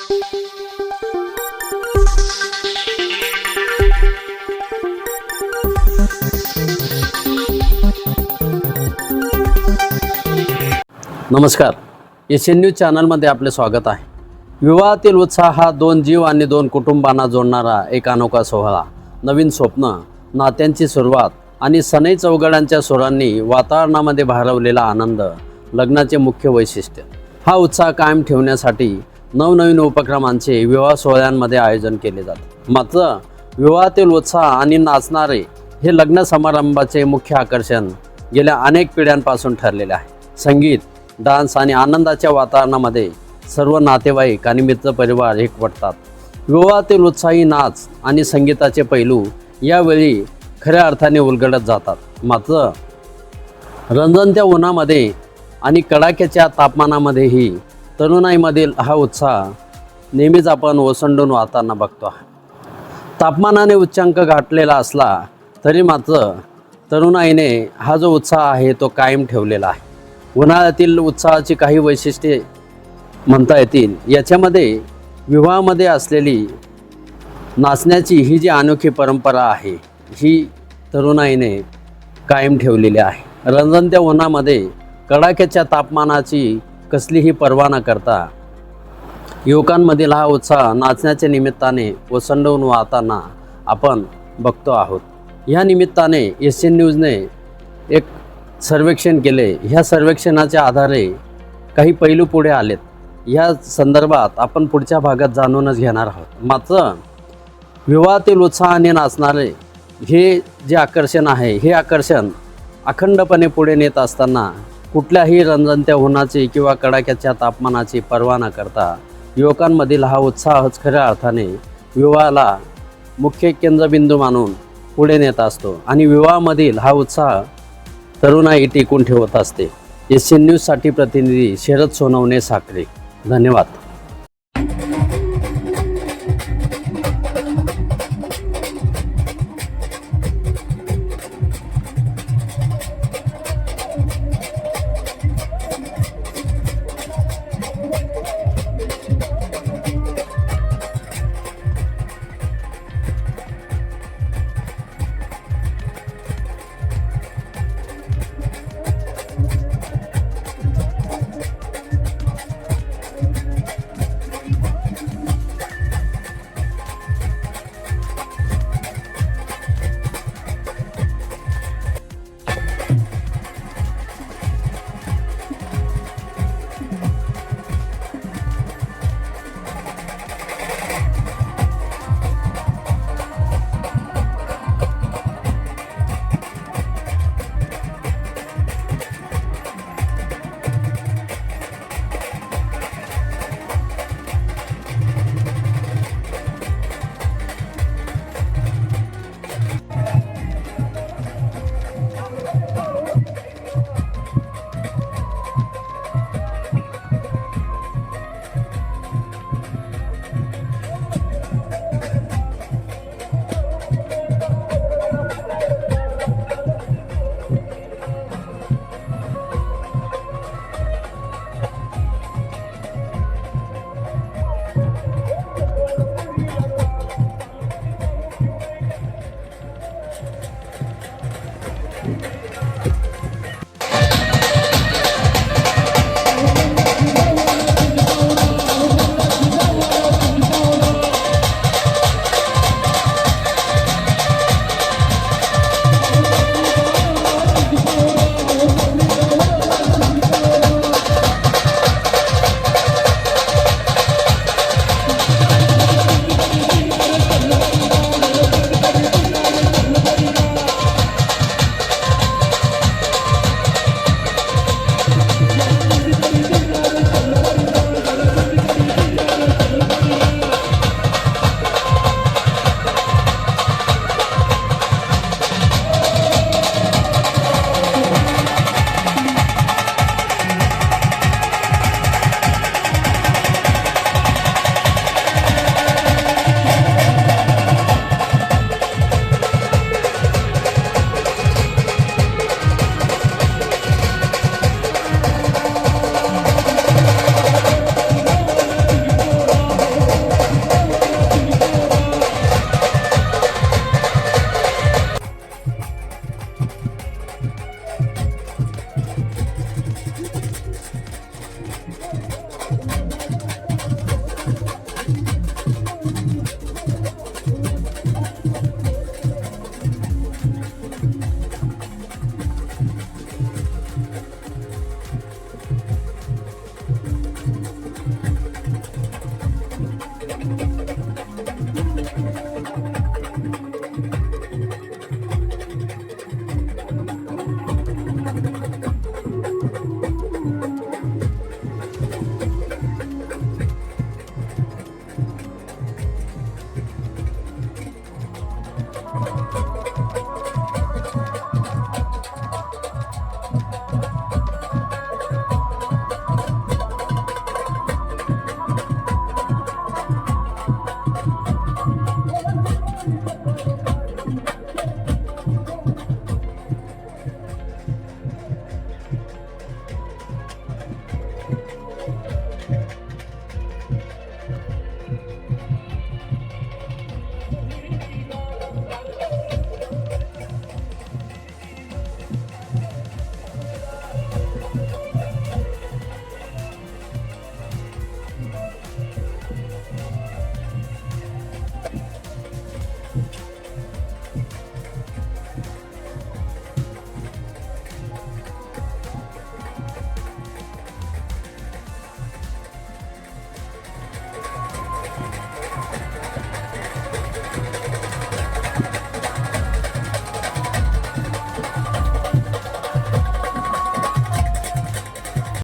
नमस्कार, Asian news चॅनलमध्ये आपले स्वागत आहे। विवाहातील उत्साह हा दोन जीव आणि दोन कुटुंबांना जोडणारा एक अनोखा सोहळा, नवीन स्वप्न, नात्यांची सुरुवात आणि सनई चौघड्यांच्या सुरांनी वातावरणामध्ये भारावलेला आनंद लग्नाचे मुख्य वैशिष्ट्य। हा उत्साह कायम ठेवण्यासाठी नवनवीन उपक्रमांचे विवाह सोहळ्यांमध्ये आयोजन केले जाते। मात्र विवाहातील उत्साह आणि नाचणारे हे लग्न समारंभाचे मुख्य आकर्षण गेल्या अनेक पिढ्यांपासून ठरलेले आहे। संगीत, डान्स आणि आनंदाच्या वातावरणामध्ये सर्व नातेवाईक आणि मित्रपरिवार एकवटतात। विवाहातील उत्साही नाच आणि संगीताचे पैलू यावेळी खऱ्या अर्थाने उलगडत जातात। मात्र रंजनत्या उन्हामध्ये आणि कडाक्याच्या तापमानामध्येही तरुणाईमधील हा उत्साह नेहमीच आपण ओसंडून वाहताना बघतो। तापमानाने उच्चांक गाठलेला असला तरी मात्र तरुणाईने हा जो उत्साह आहे तो कायम ठेवलेला आहे। उन्हाळ्यातील उत्साहाची काही वैशिष्ट्ये म्हणता येतील। याच्यामध्ये विवाहामध्ये असलेली नाचण्याची ही जी अनोखी परंपरा आहे ही तरुणाईने कायम ठेवलेली आहे। रंजनत्या उन्हामध्ये कडाक्याच्या तापमानाची कसलीही पर्वा न करता युवकांमधील हा उत्साह नाचण्याच्या निमित्ताने ओसंडून वाहताना आपण बघतो आहोत। ह्या निमित्ताने एशियन न्यूजने एक सर्वेक्षण केले। ह्या सर्वेक्षणाच्या आधारे काही पैलू पुढे आलेत। या संदर्भात आपण पुढच्या भागात जाणूनच घेणार आहोत। मात्र विवाहातील उत्साहाने नाचणारे हे जे आकर्षण आहे हे आकर्षण अखंडपणे पुढे नेत असताना कुठल्याही रंजनत्या उन्हाची किंवा कडाक्याच्या तापमानाची पर्वा न करता युवकांमधील हा उत्साहच खऱ्या अर्थाने विवाहाला मुख्य केंद्रबिंदू मानून पुढे नेत असतो आणि विवाहामधील हा उत्साह तरुणाई टिकून ठेवत असते। एशियन न्यूजसाठी प्रतिनिधी शरद सोनवणे साखरे। धन्यवाद।